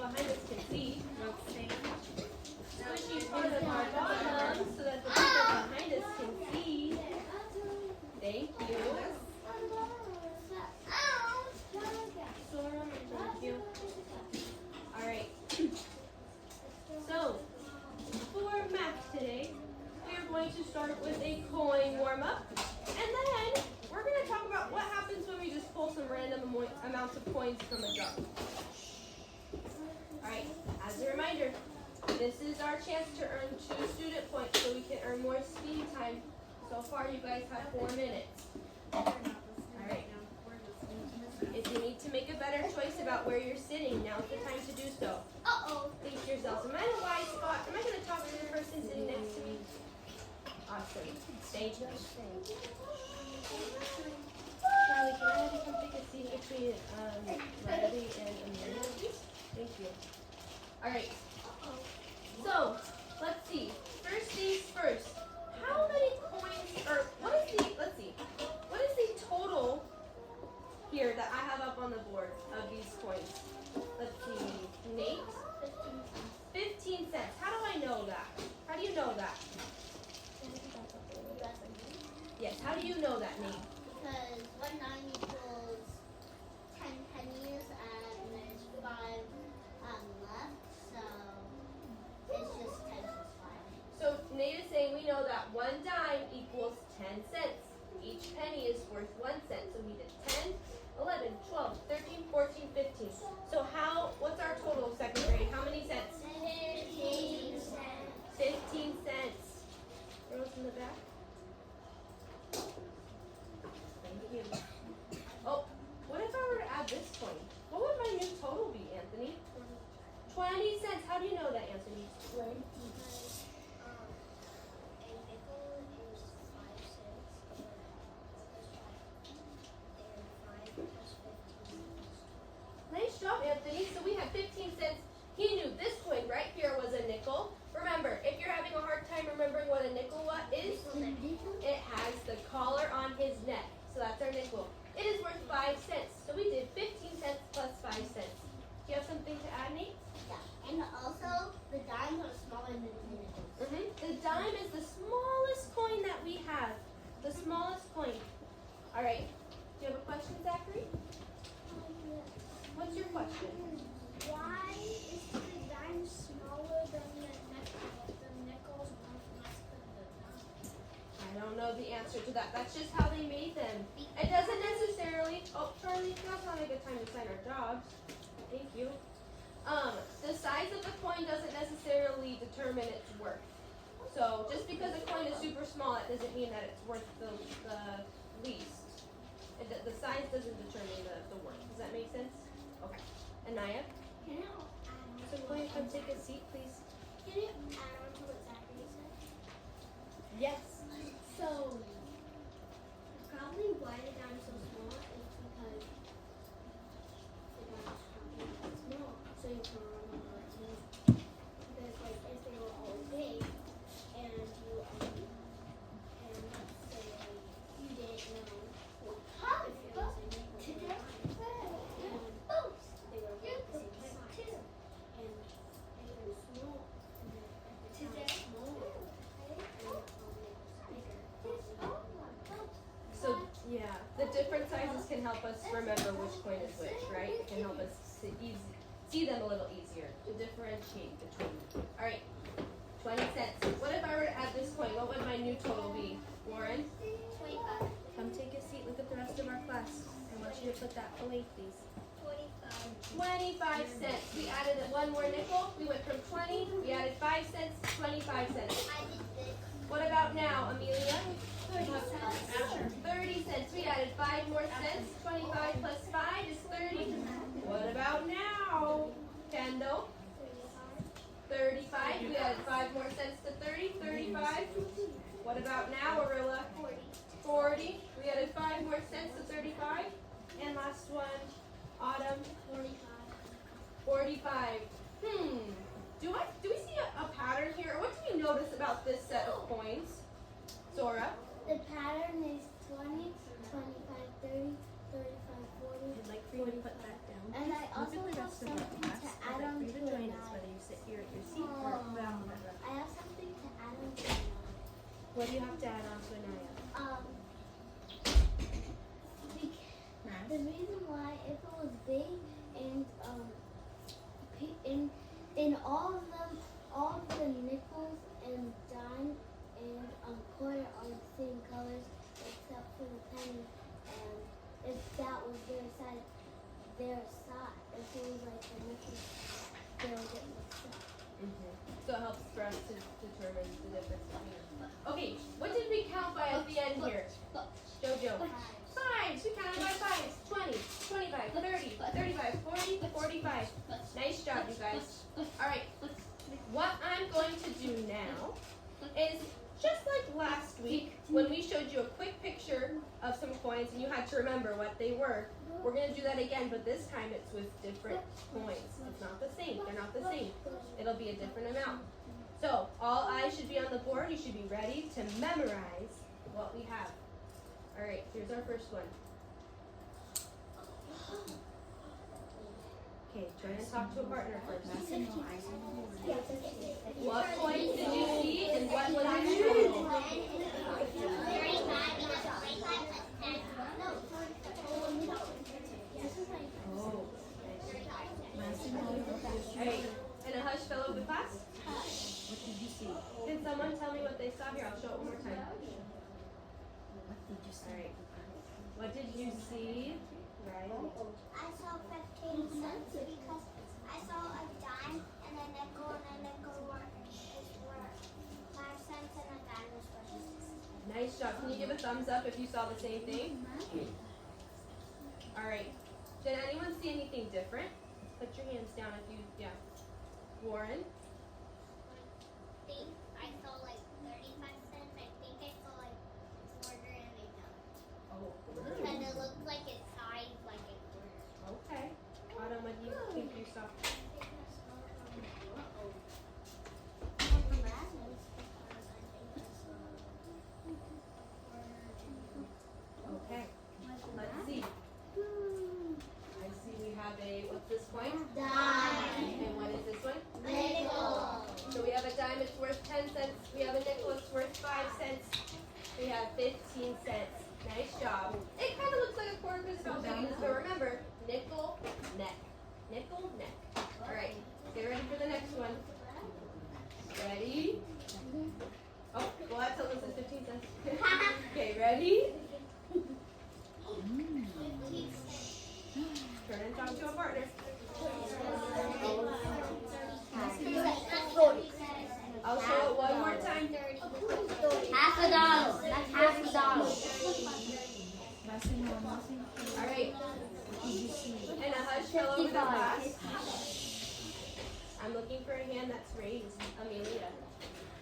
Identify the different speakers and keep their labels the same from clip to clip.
Speaker 1: behind us can see. Squishy part of our bottom so that the people behind us can see. Thank you. Sora, thank you. Alright. So, for math today, we are going to start with a coin warm-up. And then, we're going to talk about what happens when we just pull some random amounts of coins from a jar. Alright, as a reminder, this is our chance to earn 2 student points so we can earn more speed time. So far, you guys have 4 minutes. Alright. If you need to make a better choice about where you're sitting, now's the time to do so. Think to yourselves, am I in a wide spot? Am I going to talk to the person sitting next to me? Awesome. Thank you. Charlie, can I have you come take a seat between Riley and Amelia? Thank you. Alright. So, let's see. First things first. How many coins, or what is the total here that I have up on the board of these coins? Let's see. Nate? 15 cents. How do I know that? How do you know that? Yes, how do you know that, Nate?
Speaker 2: Because 1 9 equals 10 pennies and there's 5 left, so it's just 10 plus 5.
Speaker 1: So Nate is saying we know that 1 dime equals 10 cents. Each penny is worth 1 cent. So we did 10, 11, 12, 13, 14, 15. So what's our total second grade? How many cents?
Speaker 2: 15 cents.
Speaker 1: 15 cents. Girls in the back? Thank you. Oh, what if I were to add this coin? What would my new total be, Anthony? 20 cents. How do you know that, Anthony?
Speaker 2: Because a nickel is 5 cents, and 5 plus 15 is 20.
Speaker 1: Nice job, Anthony. So we have 15 cents. He knew this coin right here was a nickel. Remember, if you're having a hard time remembering what a nickel is, it has the collar on his neck. So that's our nickel. It is worth 5 cents. So we did 15 cents plus 5 cents. Do you have something to add, Nate?
Speaker 2: Yeah, and also the dimes are smaller than the nickels.
Speaker 1: The dime is the smallest coin that we have. The smallest coin. All right. Do you have a question, Zachary? What's your question?
Speaker 2: Why is the dime smaller than the nickel? The nickel's worth less than the dime.
Speaker 1: I don't know the answer to that. That's just how they made them. It doesn't necessarily. Oh, Charlie, that's not a good time to sign our jobs. Thank you. The size of the coin doesn't necessarily determine its worth. So just because a coin is super small, it doesn't mean that it's worth the least. The size doesn't determine the worth. Does that make sense? Okay. Anaya?
Speaker 2: Can you add on
Speaker 1: So
Speaker 2: to
Speaker 1: go ahead, come
Speaker 2: what
Speaker 1: take a seat, please.
Speaker 2: Can you add on to what Zachary said?
Speaker 1: Yes.
Speaker 2: So, probably why the dime is so small is because the dime is probably that small. So you can remember it easy. Because like if they were all big and you and let's say you didn't know if it was a nickel or a dime, and they were both the same size. And if they were small and the dime is smaller and
Speaker 1: So yeah, the different sizes can help us remember which coin is which, right? It can help us see them a little easier to differentiate between them. All right, 20 cents. What if I were to add this coin? What would my new total be? Warren?
Speaker 2: 25.
Speaker 1: Come take a seat with the rest of our class. I want you to put that away, please. 25 cents. We added one more nickel. We went from 20. We added 5 cents. 25 cents.
Speaker 2: I did this.
Speaker 1: What about now, Amelia?
Speaker 2: 30 cents.
Speaker 1: 30 cents. We added 5 more cents. 25 plus 5 is 30. What about now, Kendall? 35. We added 5 more cents to 30. 35. What about now, Arilla? 40. We added 5 more cents to 35. And last one, Autumn. 45. Do we see a pattern here? What do we notice about this set of coins? Zora?
Speaker 2: The pattern is 20, 25, 30, 35, 40.
Speaker 1: I'd like for you to put that down.
Speaker 2: And I also have something to add on to all of them, all of the nickels and dime and quarter are the same colors except for the penny. And if that was their side, if it was like the nickels, they would get mixed up.
Speaker 1: So it helps for us to determine the difference between them. Okay, what did we count by at the end here? Jojo. Fives. We counted by fives. 20, 25, 30, 35, 40, 45. Nice job, you guys. All right. What I'm going to do now is just like last week when we showed you a quick picture of some coins and you had to remember what they were. We're going to do that again, but this time it's with different coins. It's not the same. They're not the same. It'll be a different amount. So all eyes should be on the board. You should be ready to memorize what we have. All right, here's our first one. Okay, try and talk to a partner first. What coins did you see and what was its total? Oh. Alright, and a hush fell over the class?
Speaker 3: What did you see?
Speaker 1: Can someone tell me what they saw here? I'll show it one more time.
Speaker 3: What did you see?
Speaker 1: Alright. What did you see? Right.
Speaker 2: I saw 15 cents because I saw a dime and a nickel were 5 cents and a dime was for 6 cents.
Speaker 1: Nice job. Can you give a thumbs up if you saw the same thing? Alright. Did anyone see anything different? Put your hands down if you, yeah. Warren?
Speaker 2: I saw like 35 cents. I think I saw like quarter and a dime.
Speaker 1: Oh.
Speaker 2: And it looked like it sized like a quarter.
Speaker 1: Okay. Autumn, what do you think you saw? Okay. Let's see. I see we have a, what's this coin?
Speaker 2: Dime.
Speaker 1: And what is this one?
Speaker 2: Nickel.
Speaker 1: So we have a dime, it's worth 10 cents. We have a nickel, it's worth 5 cents. We have 15 cents. Nice job. It kind of looks like a quarter because it's about big, but remember, nickel, neck. Nickel, neck. All right, get ready for the next one. Ready? Oh, well, that tells us it's 15 cents. Okay, ready? Turn and talk to a partner. I'll show it one more time.
Speaker 2: Half a dollar. That's half a dollar.
Speaker 1: All right. And a hush fell over the class. I'm looking for a hand that's raised. Amelia.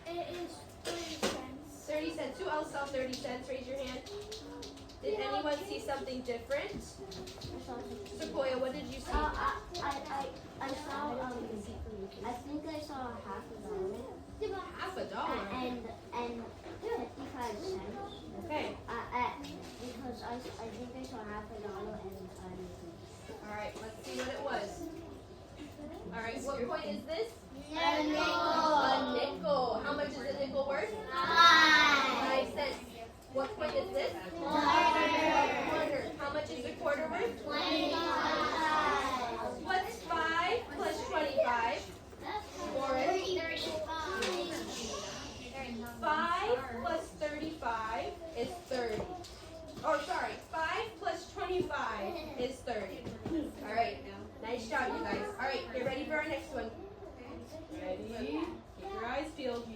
Speaker 2: It is 30 cents.
Speaker 1: 30 cents. Who else saw 30 cents? Raise your hand. Did anyone see something different? Sequoia, what did you see?
Speaker 4: I saw, I think I saw half a dollar.
Speaker 1: Half a dollar.
Speaker 4: And 55 cents.
Speaker 1: Okay.
Speaker 4: Because I think I saw half a dollar and
Speaker 1: All right. Let's see what it was. All right. What coin is this?
Speaker 2: A nickel.
Speaker 1: A nickel. How much is a nickel worth? 5 cents. What coin is this? Quarter. How much is a quarter worth?
Speaker 2: 25.
Speaker 1: What's 5 plus 25? Warren. 5 plus 35 is 30. Oh, sorry. 5 plus 25 is 30. All right. Nice job, you guys. All right. Get ready for our next one. Ready? Keep your eyes peeled.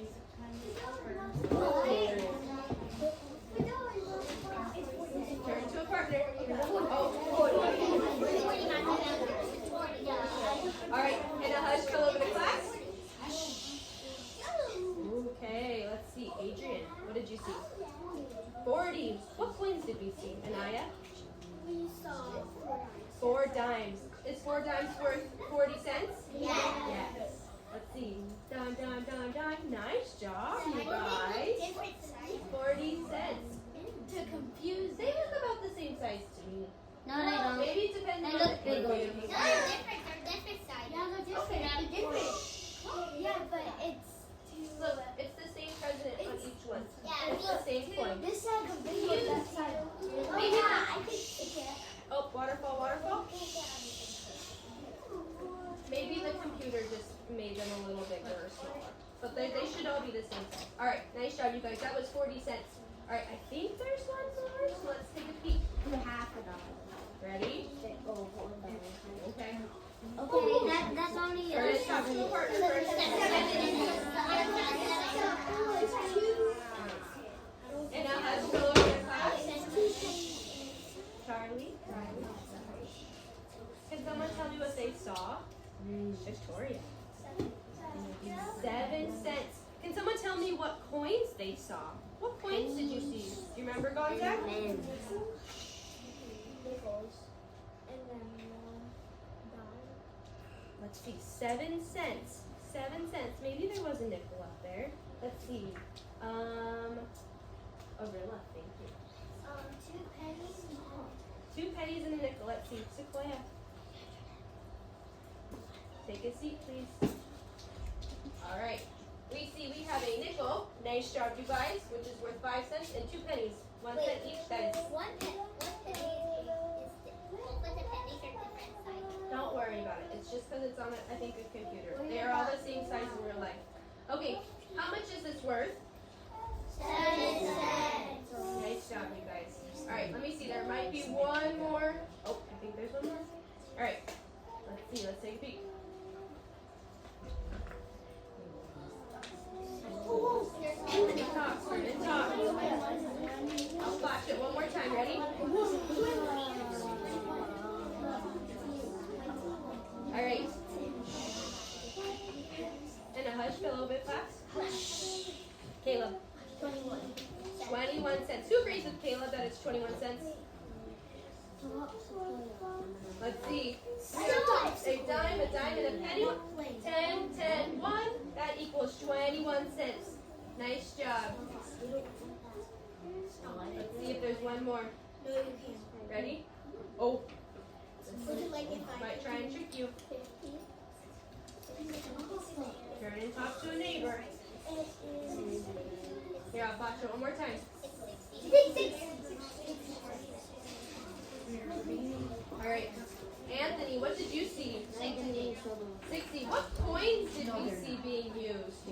Speaker 1: Turn to a partner. Oh. All right. And a hush fell over the class. Okay. Let's see. Adrian, what did you see? 40. What coins did we see? Anaya?
Speaker 2: We saw
Speaker 1: 4 dimes. Is 4 dimes worth 40 cents?
Speaker 2: Yes.
Speaker 1: Yes. Let's see. Dime, dime, dime, dime. Nice job, you guys. 40 cents.
Speaker 2: To confuse
Speaker 1: They look about the same size to me.
Speaker 4: No, they don't.
Speaker 1: Maybe it depends
Speaker 4: They
Speaker 1: on
Speaker 4: look
Speaker 1: the
Speaker 4: bigger.
Speaker 2: They're different sizes. Yeah, they're different. Yeah, but it's
Speaker 1: Look, it's the same president on each one.
Speaker 2: yeah,
Speaker 1: It's the same coin.
Speaker 2: this side of big one, that side.
Speaker 1: Maybe
Speaker 2: Yeah,
Speaker 1: not.
Speaker 2: I think it can.
Speaker 1: Oh, waterfall, waterfall. made them a little bigger or smaller. But they should all be the same size. Alright, nice job you guys. That was 40 cents. Alright, I think there's one more, so let's take a peek.
Speaker 4: $half.
Speaker 1: Ready?
Speaker 4: Oh,
Speaker 1: Okay.
Speaker 4: okay, that's only.
Speaker 1: We're gonna talk to a partner first. And now let's go over to class. Charlie. Can someone tell me what they saw? Victoria. 7 cents. Can someone tell me what coins they saw? What coins did you see? Do you remember, Gonzaga? Let's see. 7 cents. 7 cents. Maybe there was a nickel up there. Let's see. Arilla, thank you.
Speaker 2: 2 pennies.
Speaker 1: 2 pennies and a nickel. Let's see. Sequoia. Take a seat, please. All right. We see we have a nickel. Nice job, you guys, which is worth 5 cents, and 2 pennies. 1 cent each. That is.
Speaker 2: One penny is both of the pennies are different sizes.
Speaker 1: Don't worry about it. It's just because it's on, I think, a computer. They are all the same size in real life. Okay. How much is this worth?
Speaker 2: 7 cents.
Speaker 1: Nice job, you guys. All right. Let me see. There might be one more. Oh, I think there's one more. All right. Let's see. Let's take a peek. Turn and talk. Turn and talk. I'll flash it one more time. Ready? All right. And a hush for a little bit, class. Caleb. 21 cents. Who agrees with Caleb that it's 21 cents? Let's see. A dime, and a penny. 10, 10, 1. That equals 21 cents. Nice job. Let's see if there's one more.
Speaker 2: No, you can't.
Speaker 1: Ready? Oh,
Speaker 2: Would you like it
Speaker 1: might try and trick you.
Speaker 2: 50?
Speaker 1: Turn and talk to a neighbor. Here, I'll flash it one more time.
Speaker 2: 6.
Speaker 1: All right. Anthony, what did you see? 60. What coins did we see being used?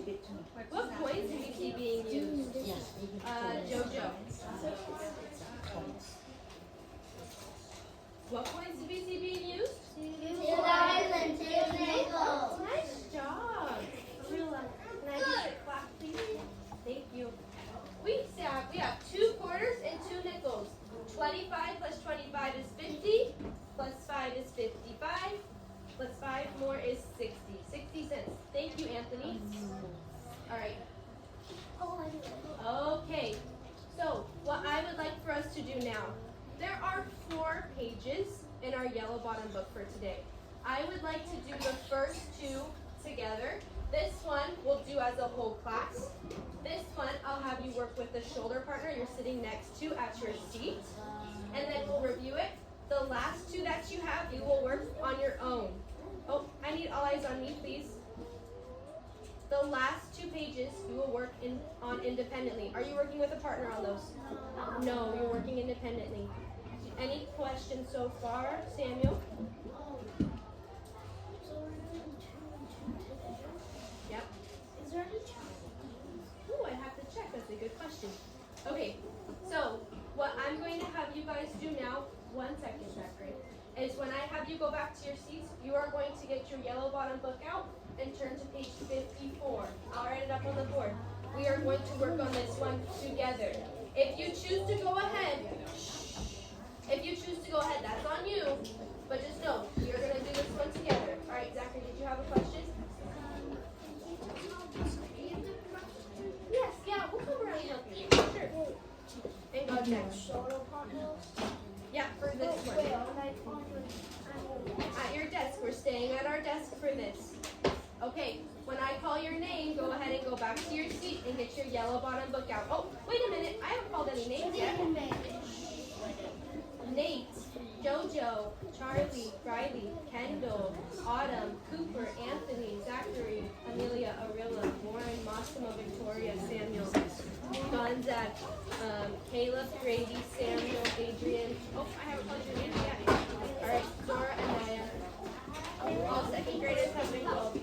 Speaker 1: What coins did we see being used? Jojo. What coins did we see being used?
Speaker 2: 2 dimes and 2 nickels.
Speaker 1: Nice job. Arilla, can I get your clap, please? Thank you. We have 2 quarters and 2 nickels. 25 plus 25 is 50. Plus 5 is 55. Plus 5 more is 60. 60 cents. Thank you, Anthony. All right. Okay. So, what I would like for us to do now, there are 4 pages in our yellow bottom book for today. I would like to do the first 2 together. This one we'll do as a whole class. This one I'll have you work with the shoulder partner you're sitting next to at your seat. And then we'll review it. The last 2 that you have, you will work on your own. Oh, I need all eyes on me, please. The last 2 pages you will work on independently. Are you working with a partner on those? No, you're working independently. Any questions so far, Samuel? Yep.
Speaker 2: Is there any chance?
Speaker 1: Ooh, I have to check. That's a good question. Okay, so what I'm going to have you guys do now, 1 second, Zachary, is when I have you go back to your seats, you are going to get your yellow bottom book out and turn to page 54. I'll write it up on the board. We are going to work on this one together. If you choose to go ahead, that's on you. But just know, you're going to do this one together. All right, Zachary, did you have a question? Yes, yeah, we'll come around and help you. Sure. And go next. Yeah, for this one. At your desk. We're staying at our desk for this. Okay, when I call your name, go ahead and go back to your seat and get your yellow bottom book out. Oh, wait a minute. I haven't called any names yet. Nate, Jojo, Charlie, Riley, Kendall, Autumn, Cooper, Anthony, Zachary, Amelia, Arilla, Warren, Massimo, Victoria, Samuel, Gonzaga, Caleb, Grady, Samuel, Adrian. Oh, I haven't called your names yet. All right, Zora and Naya. All second graders have been called.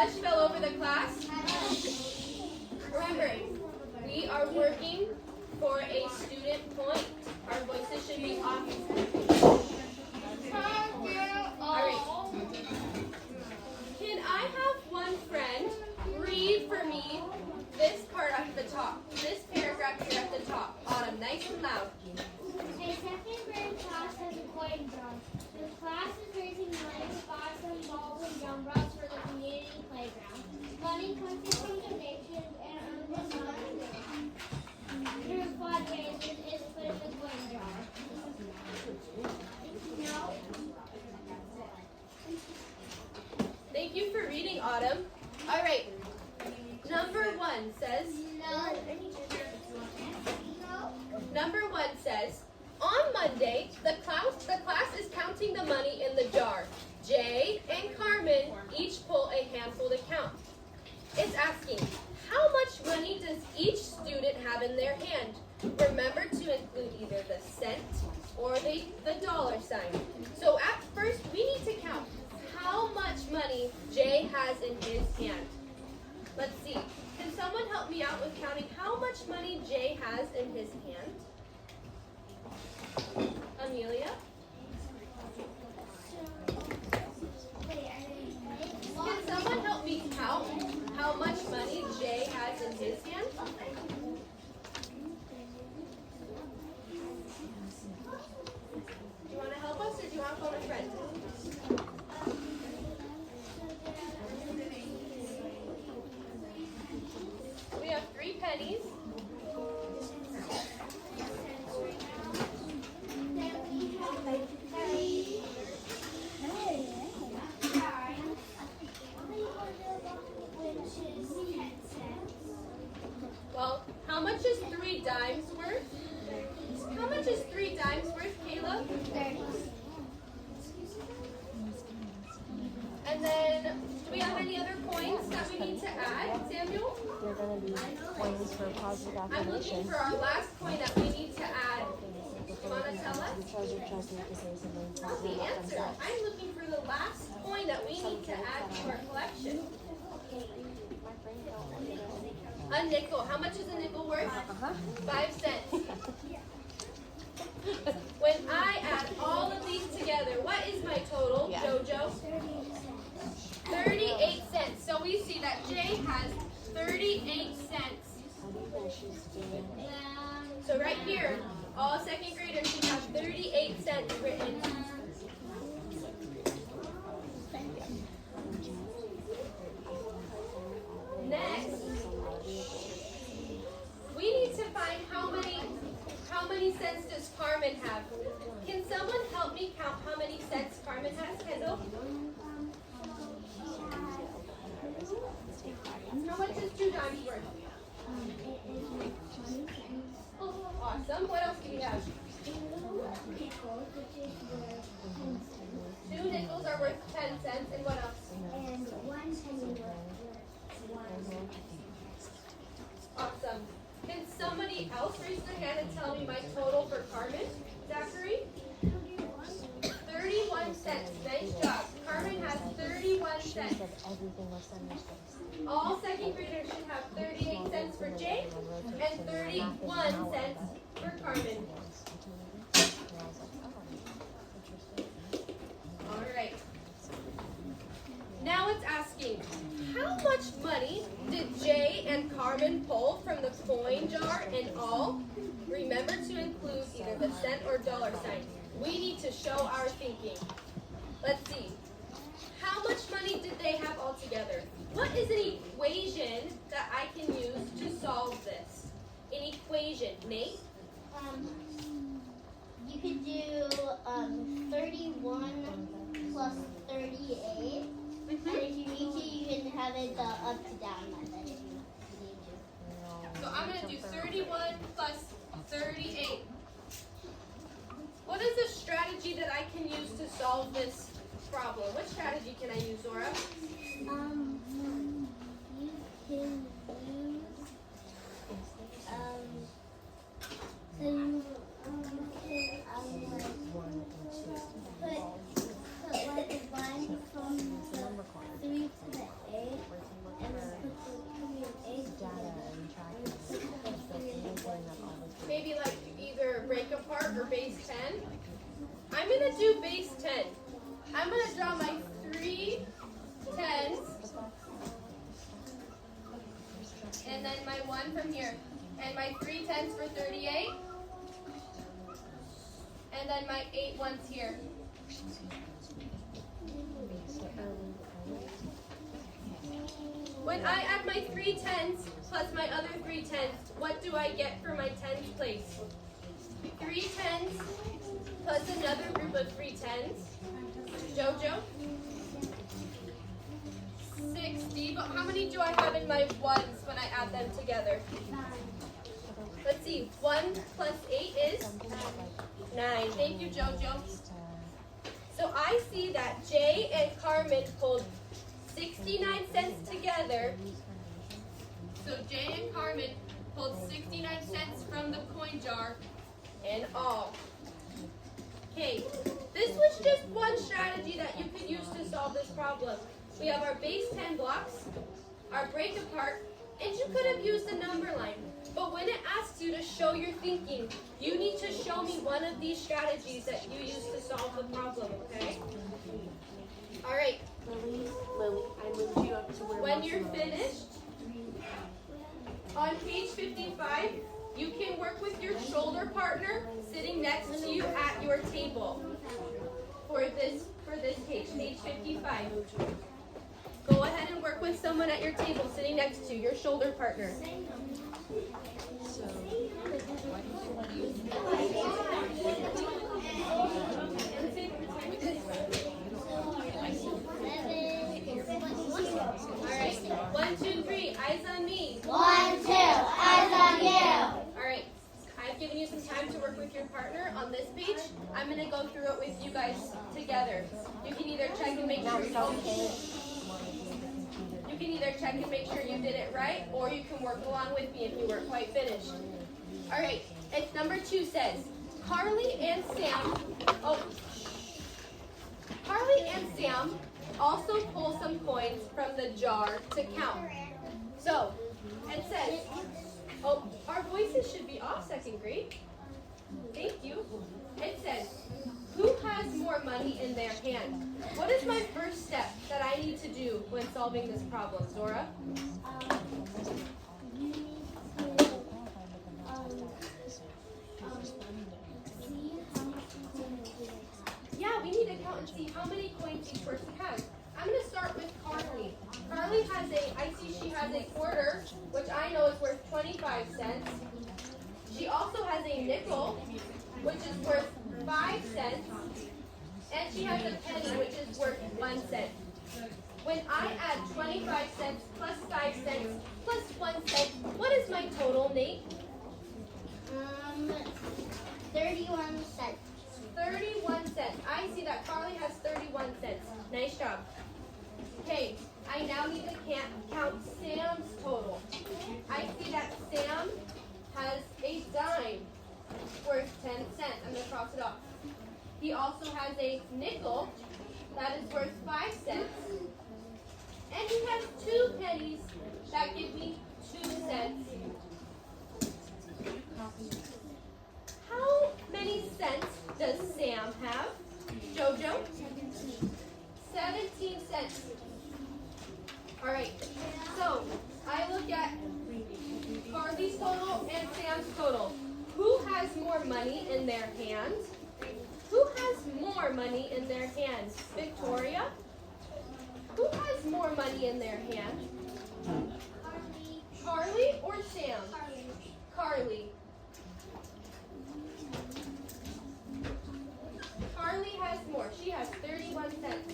Speaker 1: slush fell over the class? Remember, we are working for a student point. Our voices should be off. Alright. Can I have one friend read for me this part at the top? This paragraph here at the top. Autumn, nice and loud.
Speaker 2: A second grade class has a coin drum. The class is raising money to buy some balls and jump ropes for the community playground. Money collected from donations and earned from through fundraisers is put in the coin jar. No.
Speaker 1: Thank you for reading, Autumn. Alright. Number 1 says, Number 1 says, on Monday, the class is counting the money in the jar. Jay and Carmen each pull a handful to count. It's asking, how much money does each student have in their hand? Remember to include either the cent or the dollar sign. So at first, we need to count how much money Jay has in his hand. Let's see. Can someone help me out with counting how much money Jay has in his hand? Amelia? Can someone help me count how much money Jay has in his hand? Do you want to help us or do you want to phone a friend? We have 3 pennies. Well, how much is 3 dimes worth? How much is 3 dimes worth, Caleb?
Speaker 2: 30.
Speaker 1: And then, do we have any other coins that we need to add, Samuel?
Speaker 5: They're going to be coins for positive
Speaker 1: I'm looking
Speaker 5: affirmations.
Speaker 1: for our last coin that we need to add. Do you want to tell us?
Speaker 5: The treasure chest need to say something
Speaker 1: What's
Speaker 5: positive
Speaker 1: the
Speaker 5: about
Speaker 1: answer?
Speaker 5: themselves.
Speaker 1: I'm looking for the last coin that we need to add to our collection. A nickel. How much is a nickel worth? 5 cents. When I add all of these together, what is my total, Jojo? 38 cents. So we see that Jay has 38 cents. So right here, all second graders should have 38 cents written. Next, we need to find how many cents does Carmen have. Can someone help me count how many cents Carmen has, Kendall? How much is 2 dimes worth? Awesome. What else do we have? 2 nickels are worth 10 cents. And what else?
Speaker 2: And 1 penny worth 1
Speaker 1: Awesome. Can somebody else raise their hand and tell me my total for Carmen? Zachary? 31 cents. Nice job. Carmen has 31 cents.
Speaker 5: Everything was understood.
Speaker 1: All second graders should have 38 cents for Jay and 31 cents for Carmen. All right. Now it's asking, how much money did Jay and Carmen pull from the coin jar in all? Remember to include either the cent or dollar sign. We need to show our thinking. Let's see. How much money did they have all together? What is an equation that I can use to solve this? An equation. Nate?
Speaker 2: You could do 31 plus 38. And if you need to, you can have it the up to down method if you need to.
Speaker 1: So I'm going to do 31 plus 38. What is a strategy that I can use to solve this problem? What strategy can I use, Zora?
Speaker 2: You can use so you put like a line from the 3 to the 8
Speaker 1: gonna do base 10. I'm gonna draw my 3 tens, and then my 1 from here, and my 3 tens for 38, and then my 8 ones here. When I add my 3 tens plus my other 3 tens, what do I get for my tens place? 3 tens plus another group of 3 tens. Jojo? 60, but how many do I have in my ones when I add them together? Let's see, 1 plus 8 is 9. Thank you, Jojo. So I see that Jay and Carmen pulled 69 cents together. So Jay and Carmen pulled 69 cents from the coin jar in all. Okay, this was just one strategy that you could use to solve this problem. We have our base 10 blocks, our break apart, and you could have used a number line. But when it asks you to show your thinking, you need to show me one of these strategies that you use to solve the problem, okay? All right.
Speaker 5: Lily, I moved you up to where
Speaker 1: When you're finished, on page 55, you can work with your shoulder partner sitting next to you at your table for this page, page 55. Go ahead and work with someone at your table sitting next to you, your shoulder partner. All right, 1, 2, 3, eyes on me.
Speaker 2: 1, 2, eyes on you.
Speaker 1: All right, I've given you some time to work with your partner on this page. I'm going to go through it with you guys together. You can either check and make sure you did it right, or you can work along with me if you weren't quite finished. All right, it's number 2 says, Carly and Sam also pull some coins from the jar to count. So, it says, oh, our voices should be off, second grade. Thank you. It says, who has more money in their hand? What is my first step that I need to do when solving this problem, Zora?
Speaker 2: You need to see how much coins they have.
Speaker 1: Yeah, we need to count and see how many coins each person has. I'm going to start with Carly. Carly has I see she has a quarter, which I know is worth 25 cents. She also has a nickel, which is worth 5 cents. And she has a penny, which is worth 1 cent. When I add 25 cents plus 5 cents plus 1 cent, what is my total, Nate?
Speaker 2: 31 cents.
Speaker 1: 31 cents. I see that Carly has 31 cents. Nice job. Okay, I now need to count Sam's total. I see that Sam has a dime worth 10 cents. I'm going to cross it off. He also has a nickel that is worth 5 cents. And he has 2 pennies that give me 2 cents. How many cents does Sam have? Jojo? 17 cents. All right, so I look at Carly's total and Sam's total. Who has more money in their hands? Who has more money in their hands? Victoria? Who has more money in their hand? Carly or Sam? Carly. Carly has more. She has 31 cents.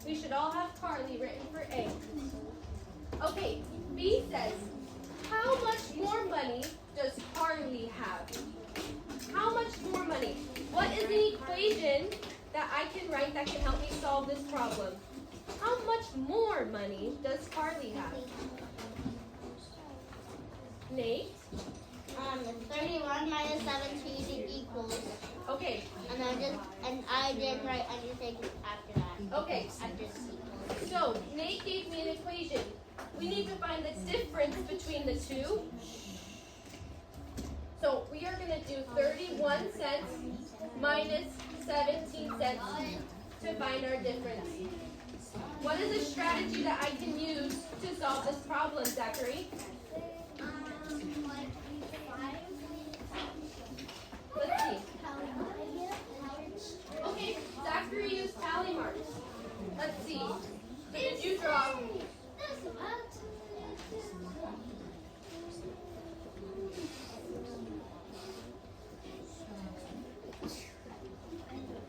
Speaker 1: We should all have Carly written for A. Okay, B says, how much more money does Carly have? How much more money? What is the equation that I can write that can help me solve this problem? How much more money does Carly have? Nate?
Speaker 2: 31 minus 17 equals.
Speaker 1: Okay,
Speaker 2: And I did write anything after that.
Speaker 1: okay.
Speaker 2: After C.
Speaker 1: So, Nate gave me an equation. We need to find the difference between the two. So, we are going to do 31 cents minus 17 cents to find our difference. What is a strategy that I can use to solve this problem, Zachary? Let's see. Okay, Zachary used tally marks. Let's see. So did you draw?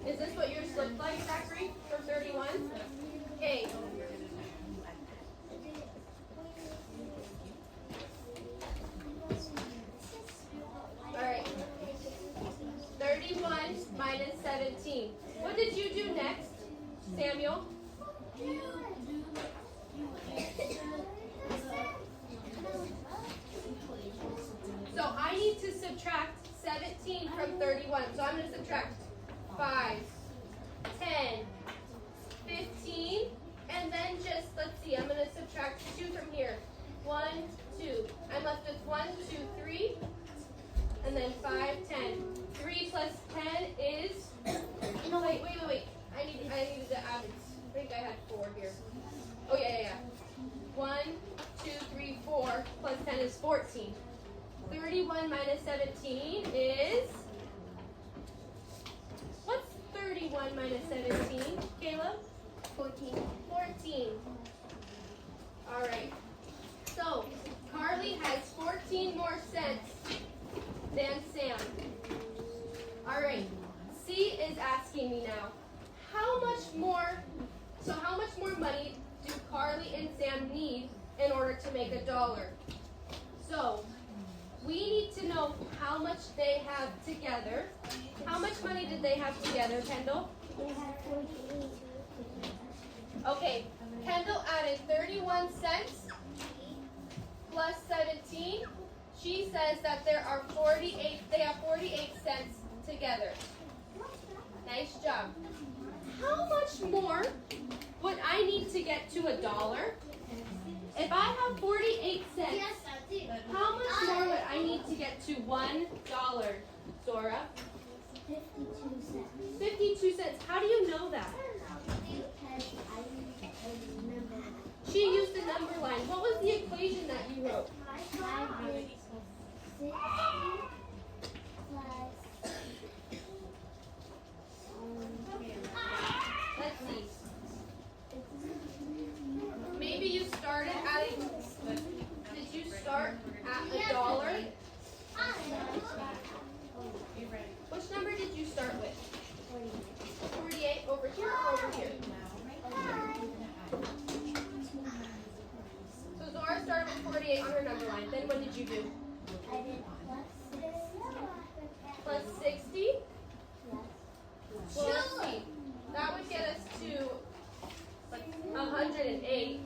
Speaker 1: Is this what yours looked like, Zachary, for 31? Okay. Alright. 31 minus 17. What did you do next, Samuel? So I need to subtract 17 from 31. So I'm going to subtract 5, 10, 15, and then just, let's see, I'm going to subtract 2 from here. 1, 2. I'm left with 1, 2, 3, and then 5, 10. 3 plus 10 is, wait. I needed to add, I think I had 4 here. Oh, yeah. 1, 2, 3, 4, plus 10 is 14. 31 minus 17 is, what's 31 minus 17, Caleb?
Speaker 2: 14.
Speaker 1: 14. All right. So, Carly has 14 more cents than Sam. All right. C is asking me now, how much more money do Carly and Sam need in order to make $1? So, we need to know how much they have together. How much money did they have together, Kendall?
Speaker 2: They have 14.
Speaker 1: Okay, Kendall added 31 cents plus 17. She says that they have 48 cents together. Nice job. How much more would I need to get to $1? If I have 48 cents,
Speaker 2: Yes, I do.
Speaker 1: how much more would I need to get to $1, Zora?
Speaker 2: 52 cents.
Speaker 1: 52 cents. How do you know that?
Speaker 2: Because I remember.
Speaker 1: She used the number line. What was the equation that you wrote?
Speaker 2: 5 is 60 plus.
Speaker 1: Let's see. Maybe you started at did you start at $1? Which number did you start with? 48 over here or over here? So Zora started with 48 on her number line. Then what did you do?
Speaker 2: I did
Speaker 1: Plus 60? Well, let's see. That would get us to like 108.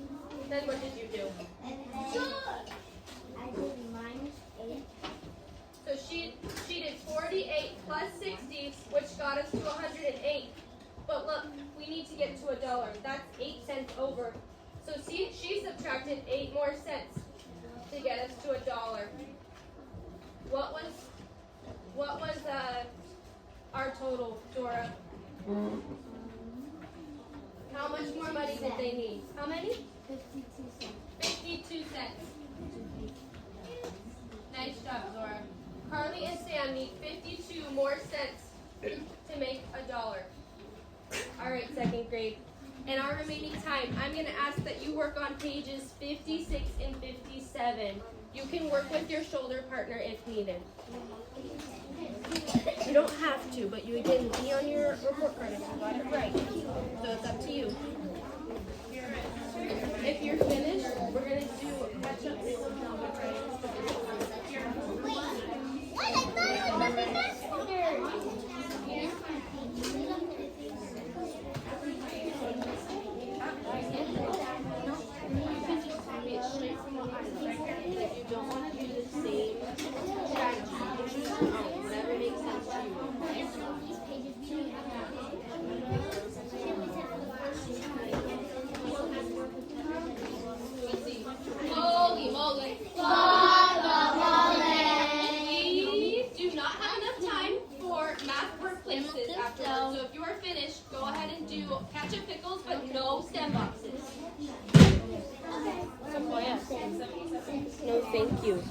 Speaker 1: Then what did you do?
Speaker 2: I did minus 8.
Speaker 1: So she did 48 plus 60, which got us to 108. But look, we need to get to $1. That's 8 cents over. So see, she subtracted 8 more cents to get us to $1. What was our total, Dora? How much more money did they need? How many?
Speaker 2: 52 cents.
Speaker 1: 52 cents. Nice job, Zora. Carly and Sam need 52 more cents to make $1. All right, second grade. In our remaining time, I'm going to ask that you work on pages 56 and 57. You can work with your shoulder partner if needed. You don't have to, but you can be on your report card if you got it right. So it's up to you. If you're finished, we're going to do catch up. If you don't want to do the same strategy, whatever makes sense to you. So if you are finished, go ahead and do ketchup pickles, but no stem boxes.
Speaker 2: Okay.
Speaker 5: No, thank you.